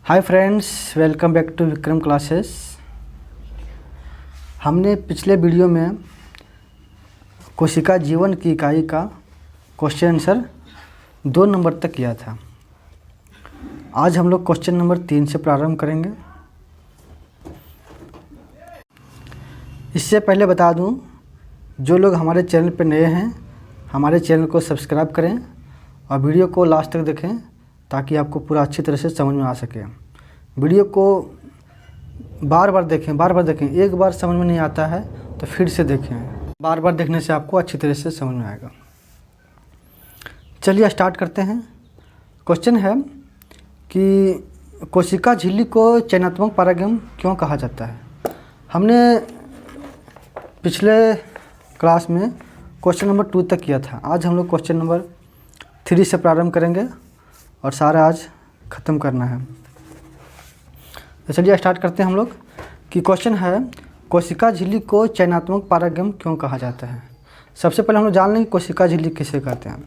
Hi friends, welcome back to Vikram classes. हमने पिछले video में कोशिका जीवन की इकाई का क्वेश्चन आंसर 2 नंबर तक किया था। आज हम लोग क्वेश्चन नंबर 3 से प्रारंभ करेंगे। इससे पहले बता दूं, जो लोग हमारे चैनल पर नए हैं हमारे चैनल को सब्सक्राइब करें और वीडियो को लास्ट तक देखें ताकि आपको पूरा अच्छी तरह से समझ में आ सके। वीडियो को बार बार देखें। एक बार समझ में नहीं आता है तो फिर से देखें। बार बार देखने से आपको अच्छी तरह से समझ में आएगा। चलिए स्टार्ट करते हैं। क्वेश्चन है कि कोशिका झिल्ली को चयनात्मक परागम क्यों कहा जाता है। हमने पिछले क्लास में क्वेश्चन नंबर 2 तक किया था। आज हम लोग क्वेश्चन नंबर 3 से प्रारंभ करेंगे और सारा आज ख़त्म करना है। तो चलिए स्टार्ट करते हैं हम लोग कि क्वेश्चन है कोशिका झिल्ली को चयनात्मक परागम क्यों कहा जाता है। सबसे पहले हम लोग जान लें कि कोशिका झिल्ली किसे कहते हैं।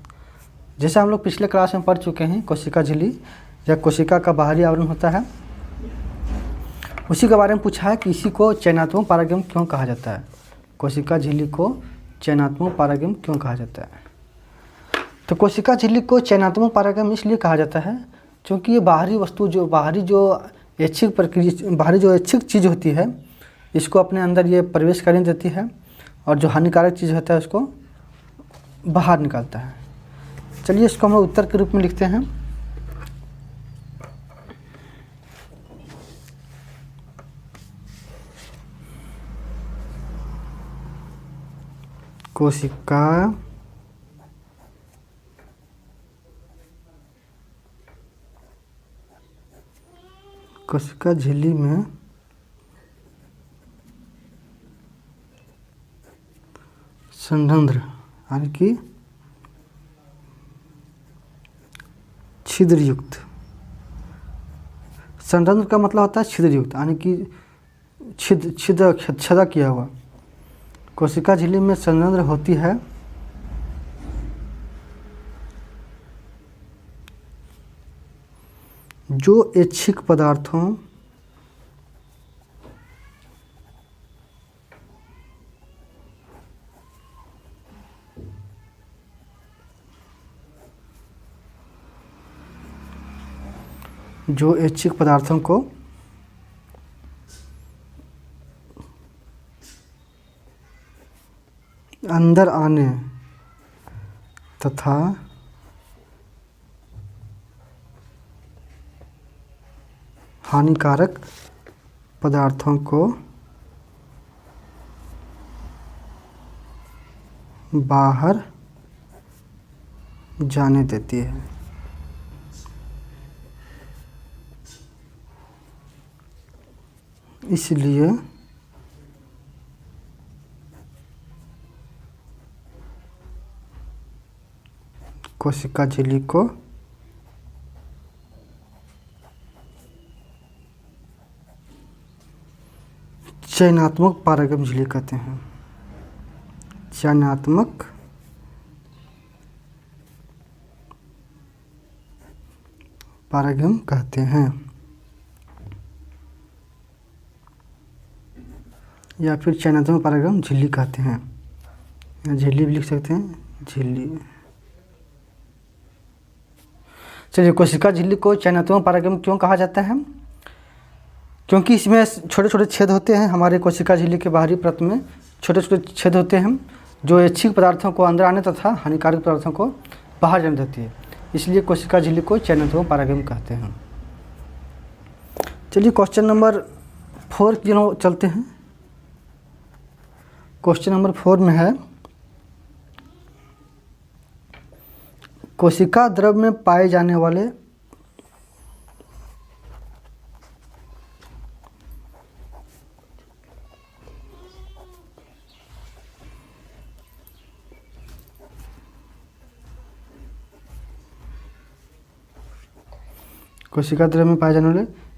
जैसे हम लोग पिछले क्लास में पढ़ चुके हैं, कोशिका झिल्ली या कोशिका का बाहरी आवरण होता है, उसी के बारे में पूछा है कि इसी को चयनात्मक परागम क्यों कहा जाता है। कोशिका झिल्ली को चयनात्मक परागम क्यों कहा जाता है। तो कोशिका झिल्ली को चयनात्मक परागम इसलिए कहा जाता है क्योंकि ये बाहरी वस्तु बाहरी जो ऐच्छिक चीज़ होती है, इसको अपने अंदर ये प्रवेश करने देती है और जो हानिकारक चीज़ होता है उसको बाहर निकालता है। चलिए इसको हम लोग उत्तर के रूप में लिखते हैं। कोशिका झिल्ली में संरंध्र यानी कि छिद्रयुक्त। संरंध्र का मतलब होता है छिद्रयुक्त यानी कि छेदा किया हुआ। कोशिका झिल्ली में संरंध्र होती है जो ऐच्छिक पदार्थों को अंदर आने तथा हानिकारक पदार्थों को बाहर जाने देती है। इसलिए कोशिका झिल्ली को चयनात्मक परागम झिल्ली कहते हैं। चयनात्मक परागम कहते हैं या फिर चयनात्मक परागम झिल्ली कहते हैं, या झिल्ली भी लिख सकते हैं, झिल्ली। चलिए, कोशिका झिल्ली को चयनात्मक परागम क्यों कहा जाता है। क्योंकि इसमें छोटे छोटे छेद होते हैं। हमारे कोशिका झिल्ली के बाहरी परत में छोटे छोटे छेद होते हैं जो ऐच्छिक पदार्थों को अंदर आने तथा हानिकारक पदार्थों को बाहर जाने देती है। इसलिए कोशिका झिल्ली को चयनात्मक परागम कहते हैं। चलिए क्वेश्चन नंबर 4 की ओर चलते हैं। क्वेश्चन नंबर 4 में है कोशिका द्रव में पाए जाने वाले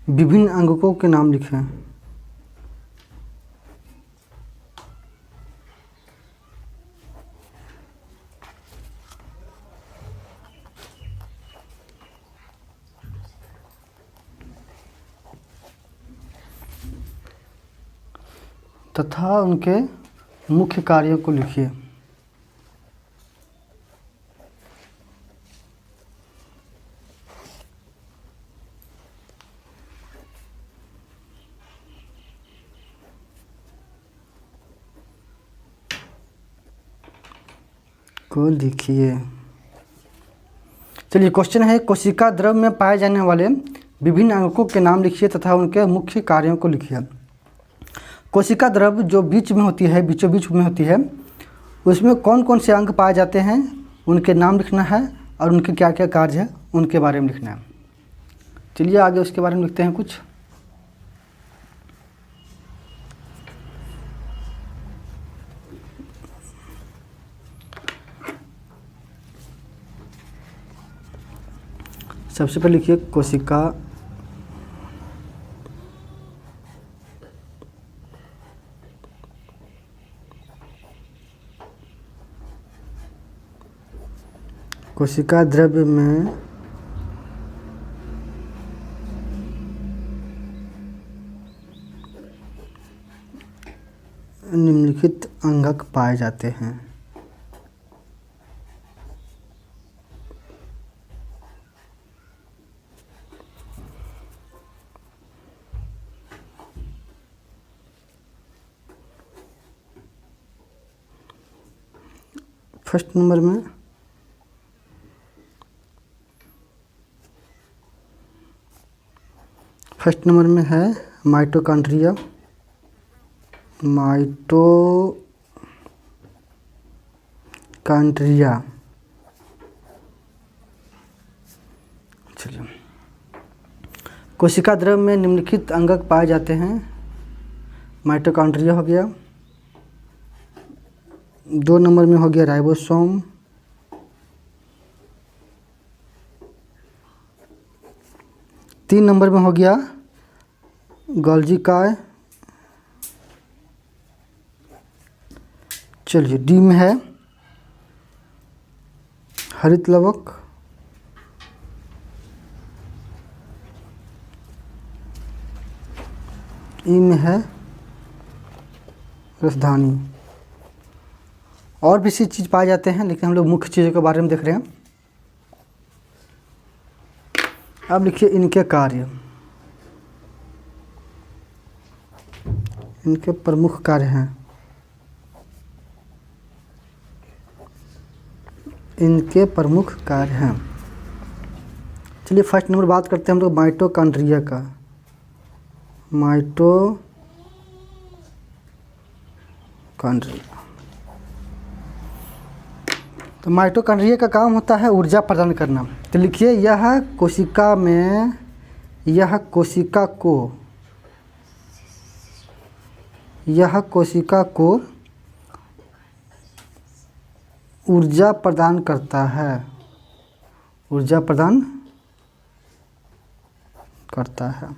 विभिन्न अंगकों के नाम लिखें। तथा उनके मुख्य कार्यों को लिखिए। को लिखिए। चलिए क्वेश्चन है, कोशिका द्रव में पाए जाने वाले विभिन्न अंगों के नाम लिखिए तथा उनके मुख्य कार्यों को लिखिए। कोशिका द्रव जो बीच में होती है, बीचों बीच में होती है, उसमें कौन कौन से अंग पाए जाते हैं, उनके नाम लिखना है और उनके क्या क्या कार्य है उनके बारे में लिखना है। चलिए आगे उसके बारे में लिखते हैं कुछ। सबसे पहले लिखिए कोशिका कोशिका द्रव्य में निम्नलिखित अंगक पाए जाते हैं। फर्स्ट नंबर में है माइटोकॉन्ड्रिया। चलिए, कोशिका द्रव में निम्नलिखित अंगक पाए जाते हैं। माइटोकॉन्ड्रिया हो गया। 2 नंबर में हो गया राइबोसोम। 3 नंबर में हो गया गोल्गी काय। चलिए डी में है हरित लवक। ई में है रसधानी। और भी सी चीज़ पाए जाते हैं, लेकिन हम लोग मुख्य चीज़ों के बारे में देख रहे हैं। अब लिखिए इनके कार्य, इनके प्रमुख कार्य हैं। इनके प्रमुख कार्य हैं। चलिए फर्स्ट नंबर बात करते हैं हम लोग माइटोकॉन्ड्रिया का। माइटोकॉन्ड्रिया, तो माइटोकॉन्ड्रिया का काम होता है ऊर्जा प्रदान करना। तो लिखिए यह कोशिका को ऊर्जा प्रदान करता है। ऊर्जा प्रदान करता है।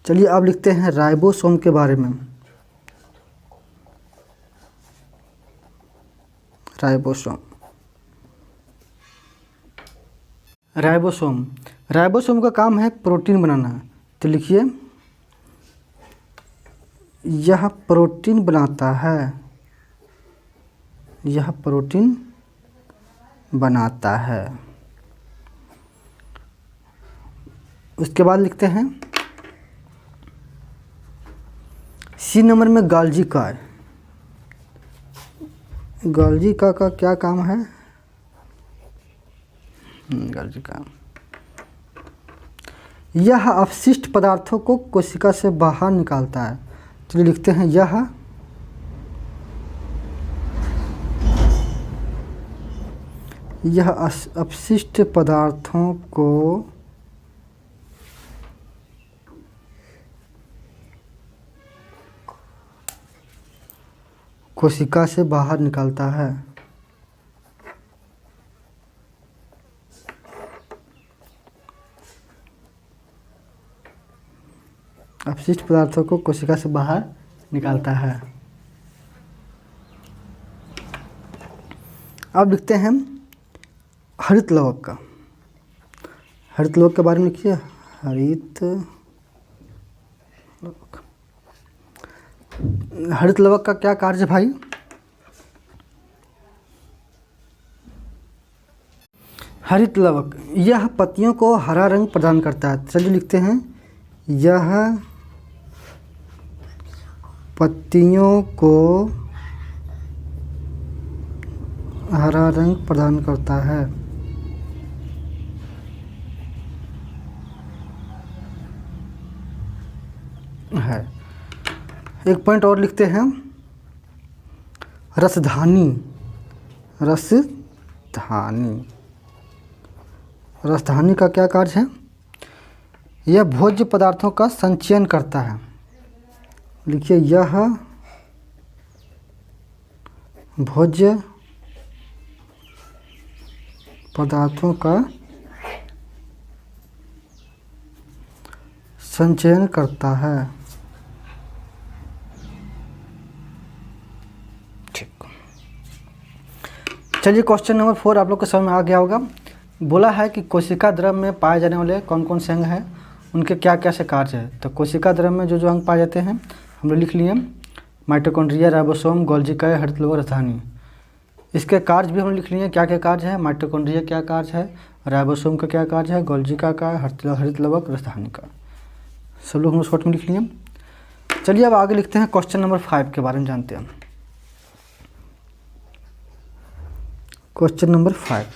चलिए अब लिखते हैं राइबोसोम के बारे में। राइबोसोम का काम है प्रोटीन बनाना। तो लिखिए यह प्रोटीन बनाता है। यह प्रोटीन बनाता है। उसके बाद लिखते हैं सी नंबर में गोल्गी काय। गोल्गी का क्या काम है? गोल्गी का यह अपशिष्ट पदार्थों को कोशिका से बाहर निकालता है। चलिए लिखते हैं यह अपशिष्ट पदार्थों को कोशिका से बाहर निकालता है। अपशिष्ट पदार्थों को कोशिका से बाहर निकालता है। अब लिखते हैं हरित लवक का। हरित लवक के बारे में लिखिए हरित लवक। हरित लवक का क्या कार्य है भाई? हरित लवक यह पत्तियों को हरा रंग प्रदान करता है। चलिए लिखते हैं, यह पत्तियों को हरा रंग प्रदान करता है। एक पॉइंट और लिखते हैं, रसधानी। रसधानी, रसधानी का क्या कार्य है? यह भोज्य पदार्थों का संचयन करता है। लिखिए, यह भोज्य पदार्थों का संचयन करता है। ठीक, चलिए क्वेश्चन नंबर 4 आप लोग को समझ में आ गया होगा। बोला है कि कोशिका द्रव में पाए जाने वाले कौन कौन से अंग हैं, उनके क्या क्या से कार्य है। तो कोशिका द्रव में जो जो अंग पाए जाते हैं हम लोग लिख लिए, माइटोकॉन्ड्रिया, राइबोसोम, गोल्गी काया, हरित लवक, रसधानी। इसके कार्य भी हम लिख लिए, क्या क्या कार्य है। माइटोकॉन्ड्रिया क्या कार्य है, राइबोसोम का क्या कार्य है, गोल्गी का, हरित लवक, रसधानी का। सब लोग हम शॉर्ट में लिख लिए। चलिए अब आगे लिखते हैं, क्वेश्चन नंबर 5 के बारे में जानते हैं। क्वेश्चन नंबर 5,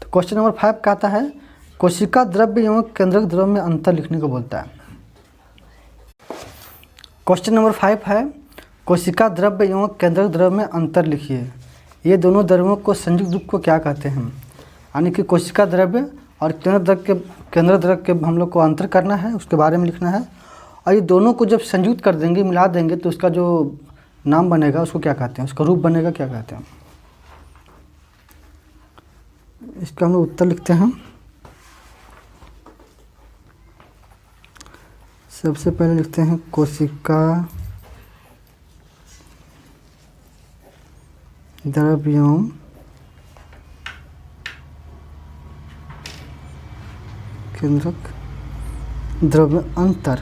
तो क्वेश्चन नंबर 5 क्या आता है, कोशिका द्रव्य एवं केंद्रक द्रव्य में अंतर लिखने को बोलता है। क्वेश्चन नंबर 5 है, कोशिका द्रव्य एवं केंद्रक द्रव्य में अंतर लिखिए। ये दोनों द्रव्यों को संयुक्त रूप को क्या कहते हैं? यानी कि कोशिका द्रव्य और केंद्र द्रव्य के हम लोग को अंतर करना है, उसके बारे में लिखना है। और ये दोनों को जब संयुक्त कर देंगे, मिला देंगे, तो उसका जो नाम बनेगा उसको क्या कहते हैं, उसका रूप बनेगा क्या कहते हैं? इसका हम लोग उत्तर लिखते हैं। सबसे पहले लिखते हैं कोशिका द्रव्य एवं केंद्रक द्रव्य में अंतर।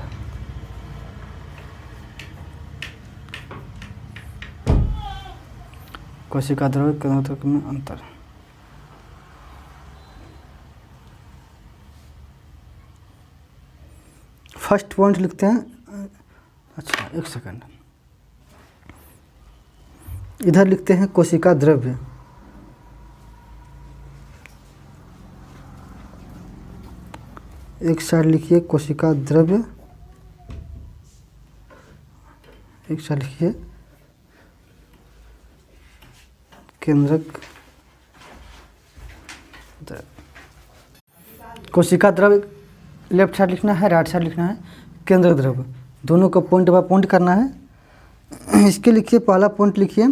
कोशिका द्रव्य केंद्रक द्रव्य में अंतर। फर्स्ट पॉइंट लिखते हैं। अच्छा एक सेकंड, इधर लिखते हैं कोशिका द्रव्य। एक साइड लिखिए कोशिका द्रव्य, एक साइड लिखिए केंद्रक द्रव्य। कोशिका द्रव्य लेफ्ट साइड लिखना है, राइट साइड लिखना है केंद्रक द्रव्य। दोनों को पॉइंट बाय पॉइंट करना है। इसके लिखिए, पहला पॉइंट लिखिए,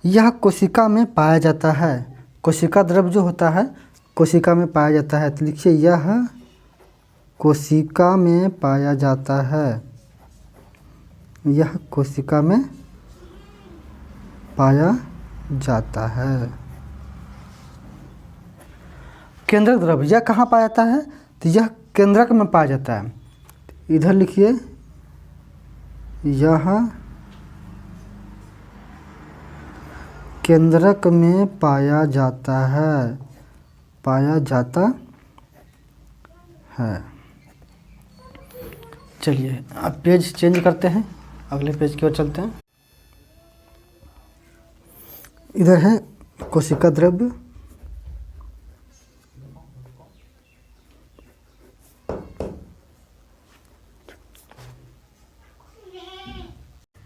यह कोशिका में पाया जाता है। कोशिका द्रव्य जो होता है कोशिका में पाया जाता है, तो लिखिए यह कोशिका में पाया जाता है। यह कोशिका में पाया जाता है। केंद्रक द्रव्य यह कहाँ पाया जाता है, तो यह केंद्रक में पाया जाता है। इधर लिखिए, यह केंद्रक में पाया जाता है, पाया जाता है। चलिए अब पेज चेंज करते हैं, अगले पेज की ओर चलते हैं। इधर है कोशिका द्रव्य,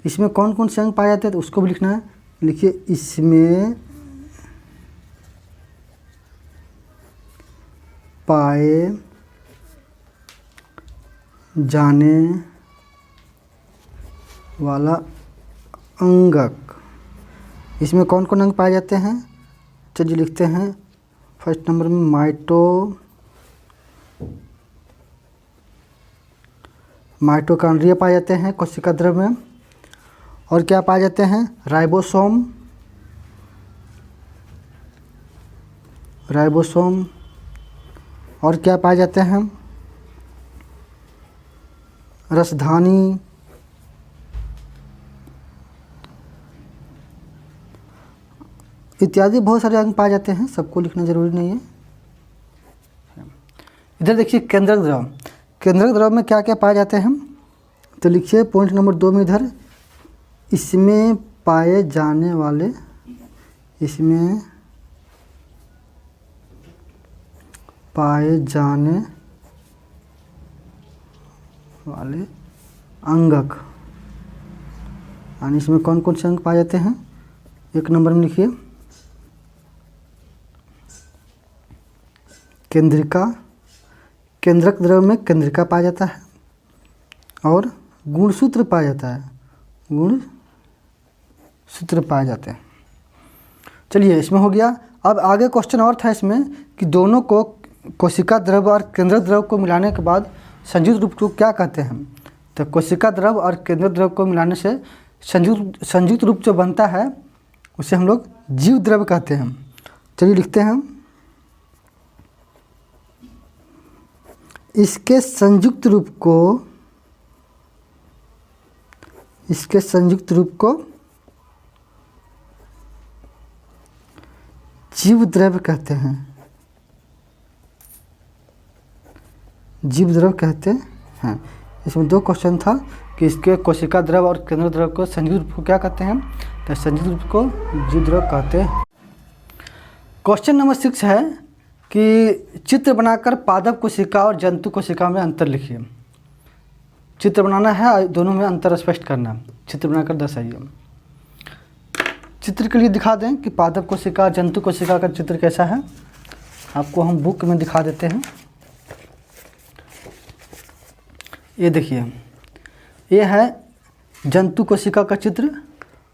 इसमें कौन कौन से अंग पाए जाते हैं तो उसको भी लिखना है। लिखिए, इसमें पाए जाने वाला अंगक। इसमें कौन कौन अंग पाए जाते हैं, चलिए लिखते हैं। फर्स्ट नंबर में माइटोकॉन्ड्रिया पाए जाते हैं कोशिका द्रव्य में। और क्या पाए जाते हैं, राइबोसोम, और क्या पाए जाते हैं, रसधानी, इत्यादि बहुत सारे अंग पाए जाते हैं, सबको लिखना जरूरी नहीं है। इधर देखिए केंद्रक द्रव, केंद्रक द्रव में क्या क्या पाए जाते हैं, तो लिखिए पॉइंट नंबर 2 में इधर, इसमें पाए जाने वाले, इसमें पाए जाने वाले अंगक, यानी इसमें कौन कौन से अंग पाए जाते हैं, 1 नंबर में लिखिए केंद्रिका, केंद्रक द्रव में केंद्रिका पाया जाता है और गुणसूत्र पाया जाता है, गुणसूत्र पाए जाते हैं। चलिए इसमें हो गया। अब आगे क्वेश्चन और था इसमें कि दोनों को कोशिका द्रव और केंद्रक द्रव को मिलाने के बाद संयुक्त रूप को क्या कहते हैं, तो कोशिका द्रव और केंद्रक द्रव को मिलाने से संयुक्त रूप जो बनता है उसे हम लोग जीव द्रव कहते हैं। चलिए लिखते हैं, इसके संयुक्त रूप को जीव द्रव कहते हैं, जीव द्रव कहते हैं। इसमें 2 क्वेश्चन था कि इसके कोशिका द्रव और केंद्र द्रव को संयुक्त रूप को क्या कहते हैं, तो संयुक्त रूप को जीव द्रव कहते हैं। क्वेश्चन नंबर 6 है कि चित्र बनाकर पादप कोशिका और जंतु कोशिका में अंतर लिखिए। चित्र बनाना है, दोनों में अंतर स्पष्ट करना, चित्र बनाकर दर्शाइए। चित्र के लिए दिखा दें कि पादप कोशिका जंतु कोशिका का चित्र कैसा है, आपको हम बुक में दिखा देते हैं। ये देखिए, ये है जंतु कोशिका का चित्र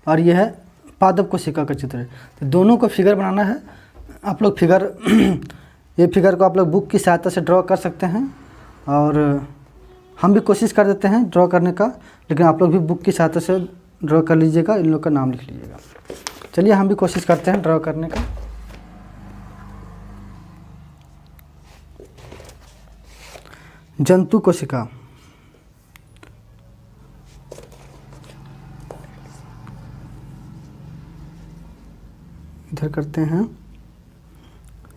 और ये है पादप कोशिका का चित्र। तो दोनों को फिगर बनाना है। आप लोग फिगर ये फिगर को आप लोग बुक की सहायता से ड्रॉ कर सकते हैं और हम भी कोशिश कर देते हैं ड्रॉ करने का, लेकिन आप लोग भी बुक की सहायता से ड्रॉ कर लीजिएगा, इन लोग का नाम लिख लीजिएगा। चलिए हम भी कोशिश करते हैं ड्रॉ करने का। जंतु कोशिका, इधर करते हैं,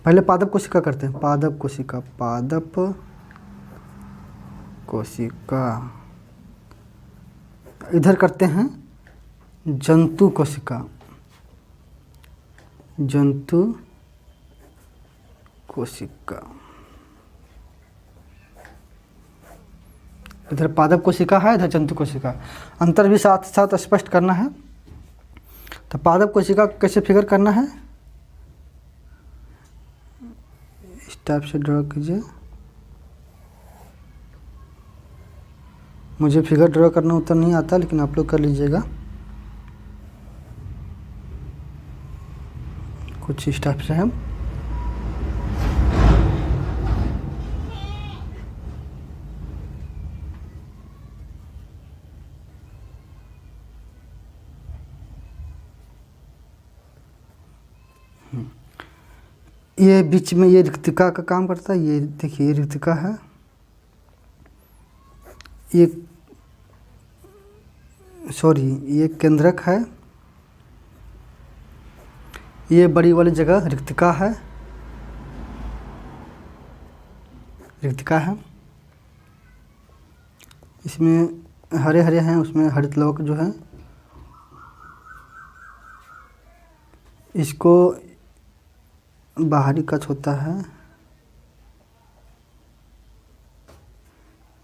पहले पादप कोशिका करते हैं। पादप कोशिका, पादप कोशिका, इधर करते हैं जंतु कोशिका, जंतु कोशिका, इधर पादप कोशिका है, इधर जंतु कोशिका। अंतर भी साथ साथ स्पष्ट करना है। तो पादप कोशिका कैसे फिगर करना है, इस टाइप से ड्रॉ कीजिए। मुझे फिगर ड्रॉ करना उतना नहीं आता, लेकिन आप लोग कर लीजिएगा। कुछ इस टाइप से है। ये बीच में ये रिक्तिका का काम करता है। ये देखिए, ये रिक्तिका है, ये ये केंद्रक है, ये बड़ी वाली जगह रिक्तिका है, रिक्तिका है। इसमें हरे हरे हैं, उसमें हरित लवक जो है, इसको बाहरी कच होता है,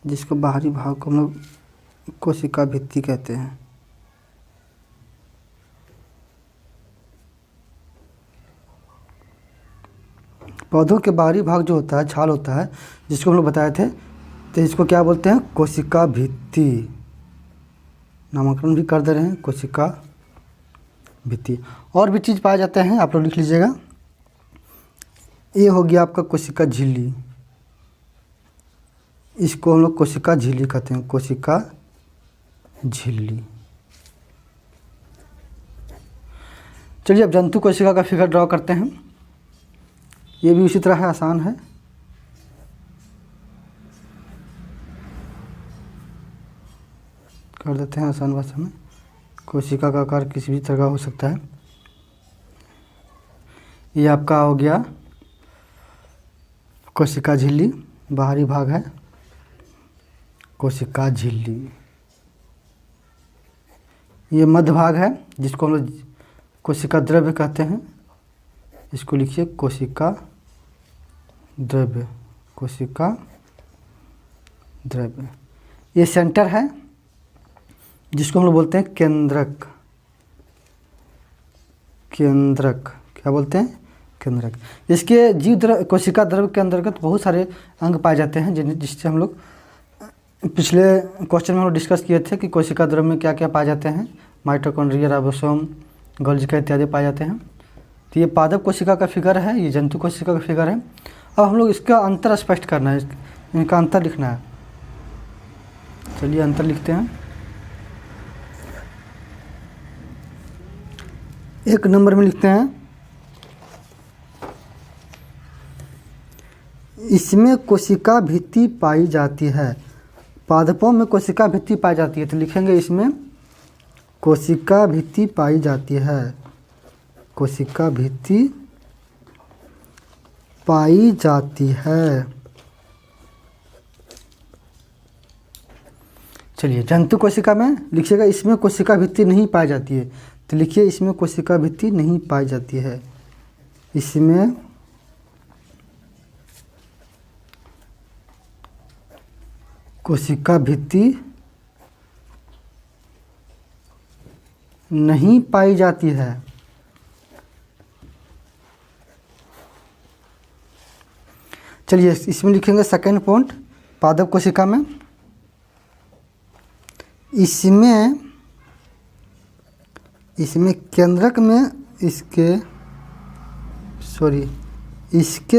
जिसको बाहरी भाग को हम लोग कोशिका भित्ति कहते हैं। पौधों के बाहरी भाग जो होता है, छाल होता है, जिसको हम लोग बताए थे, तो इसको क्या बोलते हैं, कोशिका भित्ति। नामकरण भी कर दे रहे हैं, कोशिका भित्ति। और भी चीज़ पाए जाते हैं, आप लोग लिख लीजिएगा। ये हो गया आपका कोशिका झिल्ली, इसको हम लोग कोशिका झिल्ली कहते हैं, कोशिका झिल्ली। चलिए अब जंतु कोशिका का फिगर ड्रॉ करते हैं। ये भी उसी तरह है, आसान है। कर देते हैं आसान भाषा में। कोशिका का आकार किसी भी तरह का हो सकता है। ये आपका हो गया कोशिका झिल्ली, बाहरी भाग है कोशिका झिल्ली। ये मध्य भाग है जिसको हम लोग कोशिका द्रव्य कहते हैं। इसको लिखिए कोशिका द्रव्य, कोशिका द्रव्य। ये सेंटर है जिसको हम लोग बोलते हैं केंद्रक। केंद्रक क्या बोलते हैं? केंद्रक। इसके जीव द्रव्य, कोशिका द्रव्य के अंतर्गत बहुत सारे अंग पाए जाते हैं जिससे हम लोग पिछले क्वेश्चन में हम लोग डिस्कस किए थे कि कोशिका द्रव्य में क्या क्या पाए जाते हैं। माइटोकॉन्ड्रिया, राइबोसोम, गोल्गी इत्यादि पाए जाते हैं। तो ये पादप कोशिका का फिगर है, ये जंतु कोशिका का फिगर है। अब हम लोग इसका अंतर स्पष्ट करना है, इनका अंतर लिखना है। चलिए अंतर लिखते हैं। एक नंबर में लिखते हैं, इसमें कोशिका भित्ति पाई जाती है। पादपों में कोशिका भित्ति पाई जाती है, तो लिखेंगे इसमें कोशिका भित्ति पाई जाती है। कोशिका भित्ति पाई जाती है। चलिए जंतु कोशिका में लिखिएगा इसमें कोशिका भित्ति नहीं पाई जाती है, तो लिखिए इसमें कोशिका भित्ति नहीं पाई जाती है। इसमें कोशिका भित्ति नहीं पाई जाती है। चलिए इसमें लिखेंगे सेकेंड पॉइंट, पादप कोशिका में इसमें केंद्रक में इसके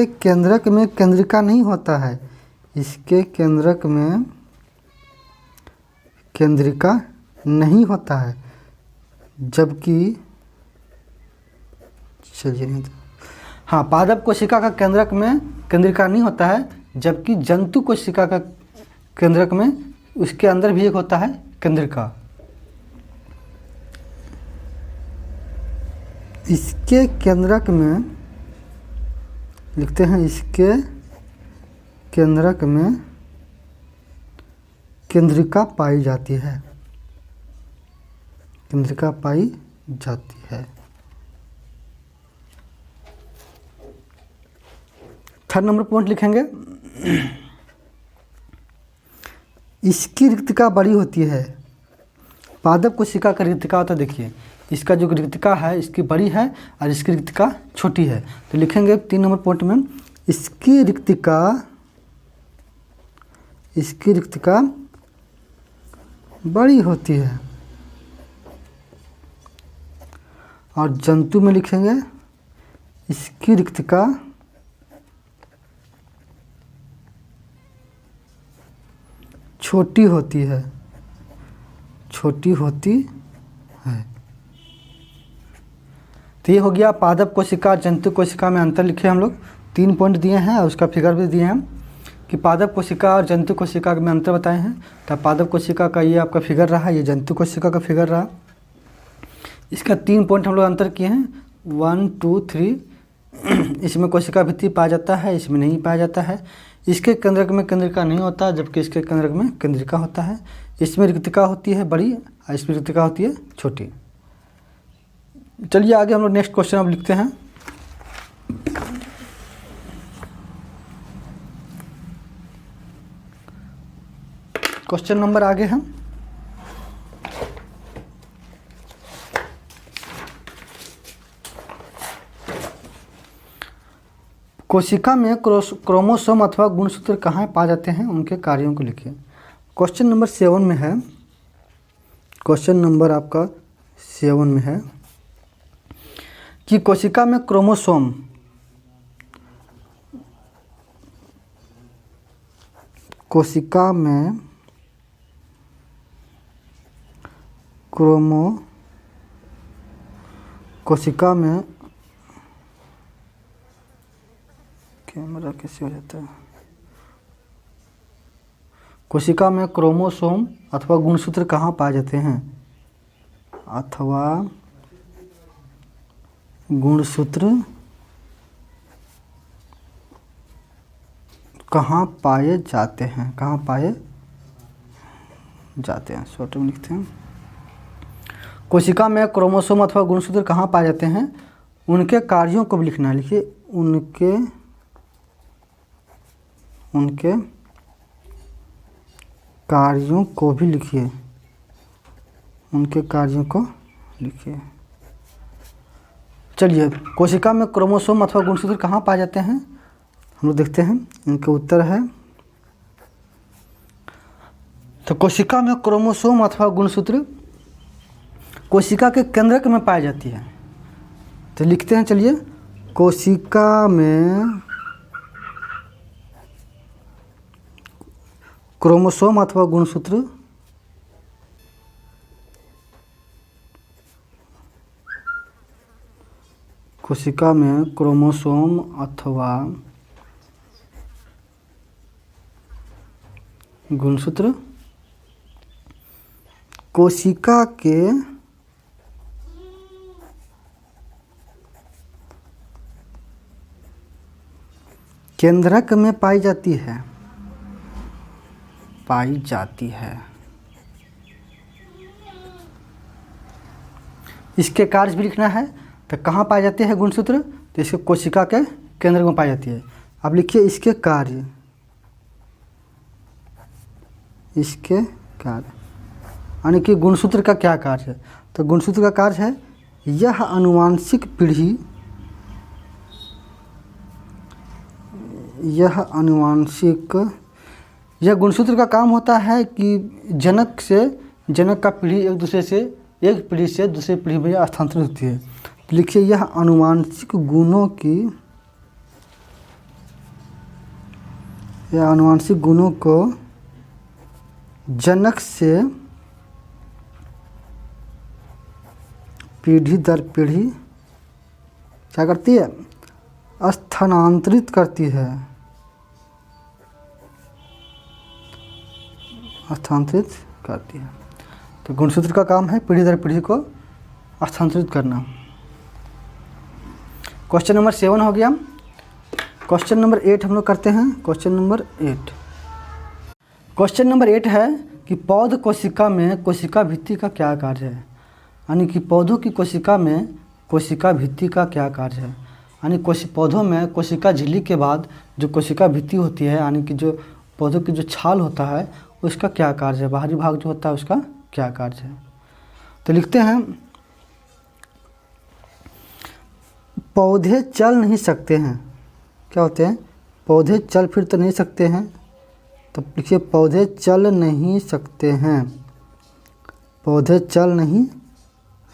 केंद्रक में केंद्रिका नहीं होता है। इसके केंद्रक में केंद्रिका नहीं होता है, जबकि चलिए नहीं, हाँ, पादप कोशिका का केंद्रक में केंद्रिका नहीं होता है, जबकि जंतु कोशिका का केंद्रक में उसके अंदर भी एक होता है केंद्रिका। इसके केंद्रक में लिखते हैं, इसके केंद्रक में केंद्रिका पाई जाती है। केंद्रिका पाई जाती है। थर्ड नंबर पॉइंट लिखेंगे, इसकी रिक्तिका बड़ी होती है। पादप कोशिका का रिक्तिका होता है, देखिए इसका जो रिक्तिका है इसकी बड़ी है और इसकी रिक्तिका छोटी है। तो लिखेंगे 3 नंबर पॉइंट में, इसकी रिक्तिका बड़ी होती है। और जंतु में लिखेंगे इसकी रिक्तिका छोटी होती है। छोटी होती है। तो ये हो गया पादप कोशिका जंतु कोशिका में अंतर लिखे हम लोग। 3 पॉइंट दिए हैं और उसका फिगर भी दिए हैं कि पादप कोशिका और जंतु कोशिका में अंतर बताए हैं। तो पादप कोशिका का ये आपका फिगर रहा, ये जंतु कोशिका का फिगर रहा। इसका 3 पॉइंट हम लोग अंतर किए हैं, 1 2 3। इसमें कोशिका भित्ति पाया जाता है, इसमें नहीं पाया जाता है। इसके केंद्रक में केंद्रिका नहीं होता, जबकि इसके केंद्रक में केंद्रिका होता है। इसमें रिक्तिका होती है बड़ी और इसमें रिक्तिका होती है छोटी। चलिए आगे हम लोग नेक्स्ट क्वेश्चन अब लिखते हैं। क्वेश्चन नंबर आगे है, कोशिका में क्रोमोसोम अथवा गुणसूत्र कहाँ पाए जाते हैं, उनके कार्यों को लिखिए। क्वेश्चन नंबर 7 में है, क्वेश्चन नंबर आपका 7 में है कि कोशिका में क्रोमोसोम कोशिका में कैमरा कैसे हो जाता है, कोशिका में क्रोमोसोम अथवा गुणसूत्र कहाँ पाए जाते हैं? अथवा गुणसूत्र कहाँ पाए जाते हैं? कहाँ पाए जाते हैं? शॉर्ट में लिखते हैं। कोशिका में क्रोमोसोम अथवा गुणसूत्र कहाँ पाए जाते हैं? उनके कार्यों को भी लिखना है। लिखिए उनके कार्यों को भी लिखिए। उनके कार्यों को लिखिए। चलिए, कोशिका में क्रोमोसोम अथवा गुणसूत्र कहाँ पाए जाते हैं? हम लोग देखते हैं। इनके उत्तर है, तो कोशिका में क्रोमोसोम अथवा गुणसूत्र कोशिका के केंद्रक में पाई जाती है। तो लिखते हैं, चलिए, कोशिका में क्रोमोसोम अथवा गुणसूत्र कोशिका में क्रोमोसोम अथवा गुणसूत्र कोशिका के केंद्रक में पाई जाती है। इसके कार्य भी लिखना है। तो कहाँ पाए जाते हैं गुणसूत्र? तो इसके कोशिका के केंद्र में पाई जाती है। अब लिखिए इसके कार्य। यानी कि गुणसूत्र का क्या कार्य है? तो गुणसूत्र का कार्य है, यह आनुवांशिक पीढ़ी यह गुणसूत्र का काम होता है कि जनक का पीढ़ी एक पीढ़ी से दूसरी पीढ़ी में स्थानांतरित होती है। तो लिखिए यह आनुवांशिक गुणों को जनक से पीढ़ी दर पीढ़ी क्या करती है? स्थानांतरित करती है। तो गुणसूत्र का काम है पीढ़ी दर पीढ़ी को स्थानांतरित करना। क्वेश्चन नंबर 7 हो गया। क्वेश्चन नंबर 8 हम लोग करते हैं। क्वेश्चन नंबर 8 है कि पौध कोशिका में कोशिका भित्ति का क्या कार्य है? यानी कि पौधों की कोशिका में कोशिका भित्ति का क्या कार्य है? यानी पौधों में कोशिका झिल्ली के बाद जो कोशिका भित्ति होती है, यानी कि जो पौधों की जो छाल होता है उसका क्या कार्य है? बाहरी भाग जो होता है उसका क्या कार्य है? तो लिखते हैं, पौधे चल नहीं सकते हैं। क्या होते हैं? पौधे चल फिर तो नहीं सकते हैं। तो लिखिए पौधे चल नहीं सकते हैं। पौधे चल नहीं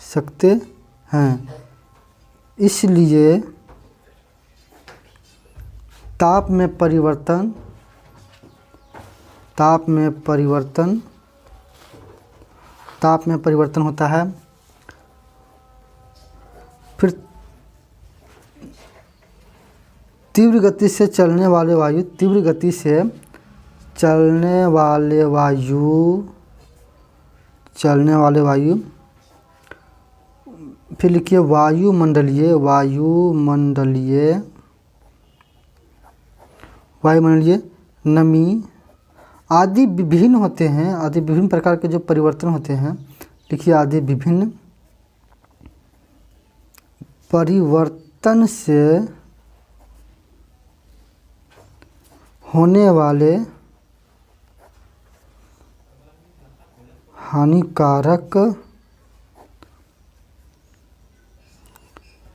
सकते हैं, इसलिए ताप में परिवर्तन होता है। फिर तीव्र गति से चलने वाले वायु फिर लिखिए वायुमंडलीय नमी आदि विभिन्न होते हैं। आदि विभिन्न प्रकार के जो परिवर्तन होते हैं, लिखिए आदि विभिन्न परिवर्तन से होने वाले हानिकारक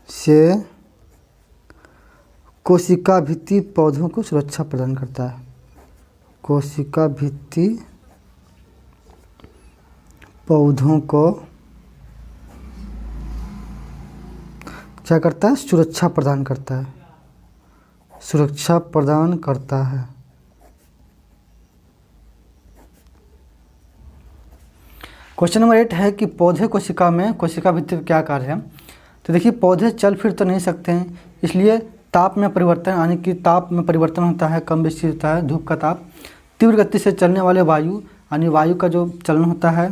से कोशिका भित्ति पौधों को सुरक्षा प्रदान करता है। कोशिका भित्ति पौधों को क्या करता है? सुरक्षा प्रदान करता है। क्वेश्चन नंबर 8 है कि पौधे कोशिका में कोशिका भित्ति का क्या कार्य है? तो देखिए पौधे चल फिर तो नहीं सकते हैं, इसलिए ताप में परिवर्तन, यानी कि ताप में परिवर्तन होता है, कम बेसी होता है धूप का ताप। तीव्र गति से चलने वाले वायु यानी वायु का जो चलन होता है,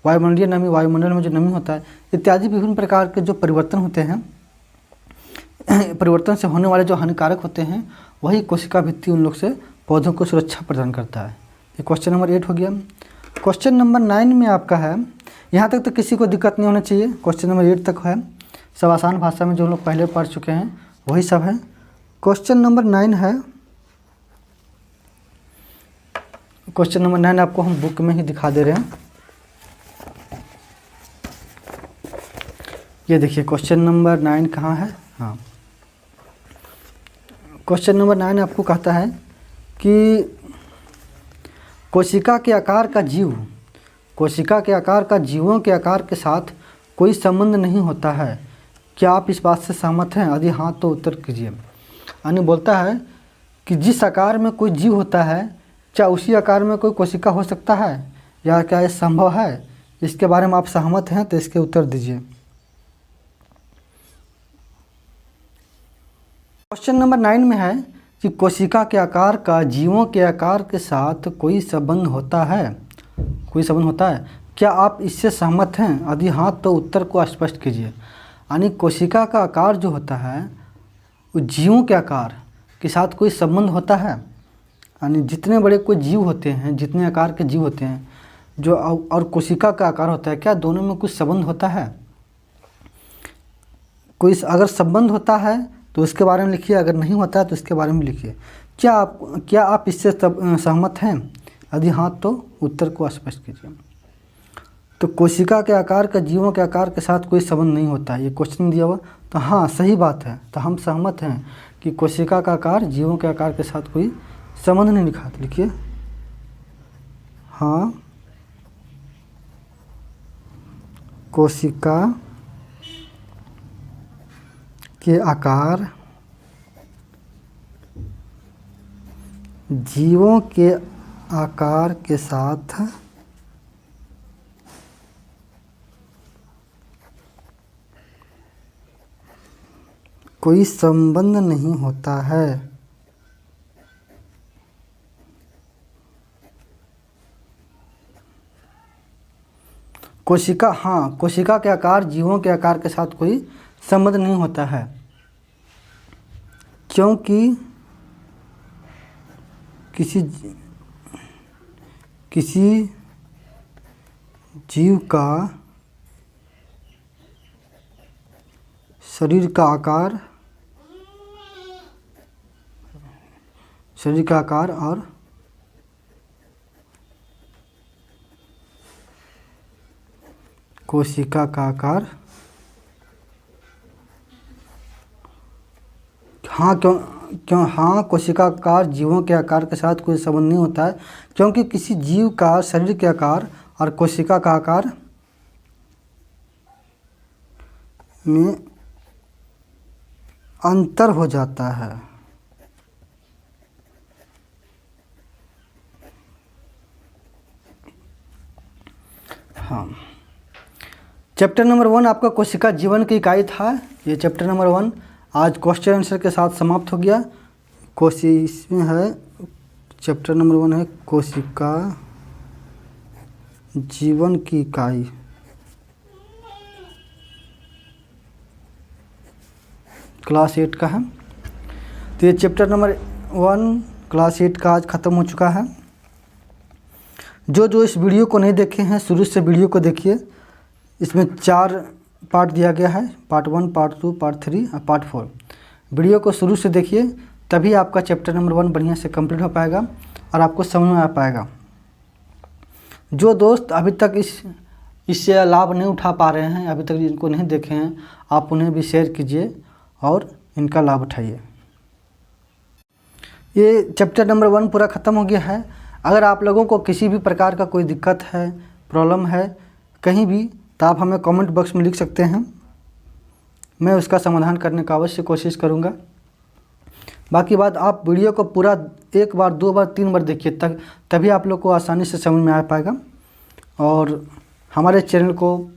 वायुमंडलीय नमी, वायुमंडल में जो नमी होता है इत्यादि विभिन्न प्रकार के जो परिवर्तन होते हैं, परिवर्तन से होने वाले जो हानिकारक होते हैं वही कोशिका भित्ति उन लोग से पौधों को सुरक्षा प्रदान करता है। ये क्वेश्चन नंबर 8 हो गया। क्वेश्चन नंबर 9 में आपका है, यहाँ तक तो किसी को दिक्कत नहीं होना चाहिए, क्वेश्चन नंबर 8 तक है, सब आसान भाषा में जो लोग पहले पढ़ चुके हैं वही सब है। क्वेश्चन नंबर 9 है, क्वेश्चन नंबर 9 आपको हम बुक में ही दिखा दे रहे हैं। ये देखिए क्वेश्चन नंबर 9 कहाँ है। हाँ, क्वेश्चन नंबर 9 आपको कहता है कि कोशिका के आकार का जीव, कोशिका के आकार का जीवों के आकार के साथ कोई संबंध नहीं होता है। क्या आप इस बात से सहमत हैं? यदि हाँ तो उत्तर कीजिए। यानी बोलता है कि जिस आकार में कोई जीव होता है क्या उसी आकार में कोई कोशिका हो सकता है, या क्या ये संभव है? इसके बारे में आप सहमत हैं तो इसके उत्तर दीजिए। क्वेश्चन नंबर 9 में है कि कोशिका के आकार का जीवों के आकार के साथ कोई संबंध होता है, कोई संबंध होता है, क्या आप इससे सहमत हैं? यदि हाँ तो उत्तर को स्पष्ट कीजिए। यानी कोशिका का आकार जो होता है वो जीवों के आकार के साथ कोई संबंध होता है। यानी जितने बड़े कोई जीव होते हैं, जितने आकार के जीव होते हैं जो, और कोशिका का आकार होता है, क्या दोनों में कुछ संबंध होता है? कोई अगर संबंध होता है तो उसके बारे में लिखिए, अगर नहीं होता है तो इसके बारे में लिखिए। क्या आप इससे सहमत हैं? यदि हाँ तो उत्तर को स्पष्ट कीजिए। तो कोशिका के आकार का जीवों के आकार के साथ कोई संबंध नहीं होता है, ये क्वेश्चन दिया हुआ। तो हाँ सही बात है, तो हम सहमत हैं कि कोशिका का आकार जीवों के आकार के साथ कोई संबंध नहीं लिखा। तो लिखिए हाँ, कोशिका के आकार जीवों के आकार के साथ कोई संबंध नहीं होता है। कोशिका, हाँ कोशिका के आकार जीवों के आकार के साथ कोई संबंध नहीं होता है, क्योंकि किसी जीव का शरीर का आकार और कोशिका का आकार, हाँ कोशिका का आकार जीवों के आकार के साथ कोई संबंध नहीं होता है, क्योंकि किसी जीव का शरीर के आकार और कोशिका का आकार में अंतर हो जाता है। हाँ, चैप्टर नंबर 1 आपका कोशिका जीवन की इकाई था। ये चैप्टर नंबर 1 आज क्वेश्चन आंसर के साथ समाप्त हो गया। इसमें है चैप्टर नंबर 1 है कोशिका जीवन की इकाई। क्लास 8 का है। तो ये चैप्टर नंबर 1 क्लास 8 का आज ख़त्म हो चुका है। जो इस वीडियो को नहीं देखे हैं शुरू से वीडियो को देखिए। इसमें 4 पार्ट दिया गया है, पार्ट 1, पार्ट 2, पार्ट 3 और पार्ट 4। वीडियो को शुरू से देखिए, तभी आपका चैप्टर नंबर 1 बढ़िया से कंप्लीट हो पाएगा और आपको समझ में आ पाएगा। जो दोस्त अभी तक इससे लाभ नहीं उठा पा रहे हैं, अभी तक इनको नहीं देखे हैं, आप उन्हें भी शेयर कीजिए और इनका लाभ उठाइए। ये चैप्टर नंबर 1 पूरा ख़त्म हो गया है। अगर आप लोगों को किसी भी प्रकार का कोई दिक्कत है, प्रॉब्लम है कहीं भी, तो आप हमें कमेंट बॉक्स में लिख सकते हैं। मैं उसका समाधान करने का अवश्य कोशिश करूँगा। बाकी बात आप वीडियो को पूरा 1 बार, 2 बार, 3 बार देखिए, तभी आप लोग को आसानी से समझ में आ पाएगा। और हमारे चैनल को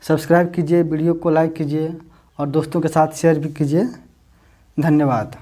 सब्सक्राइब कीजिए, वीडियो को लाइक कीजिए और दोस्तों के साथ शेयर भी कीजिए। धन्यवाद।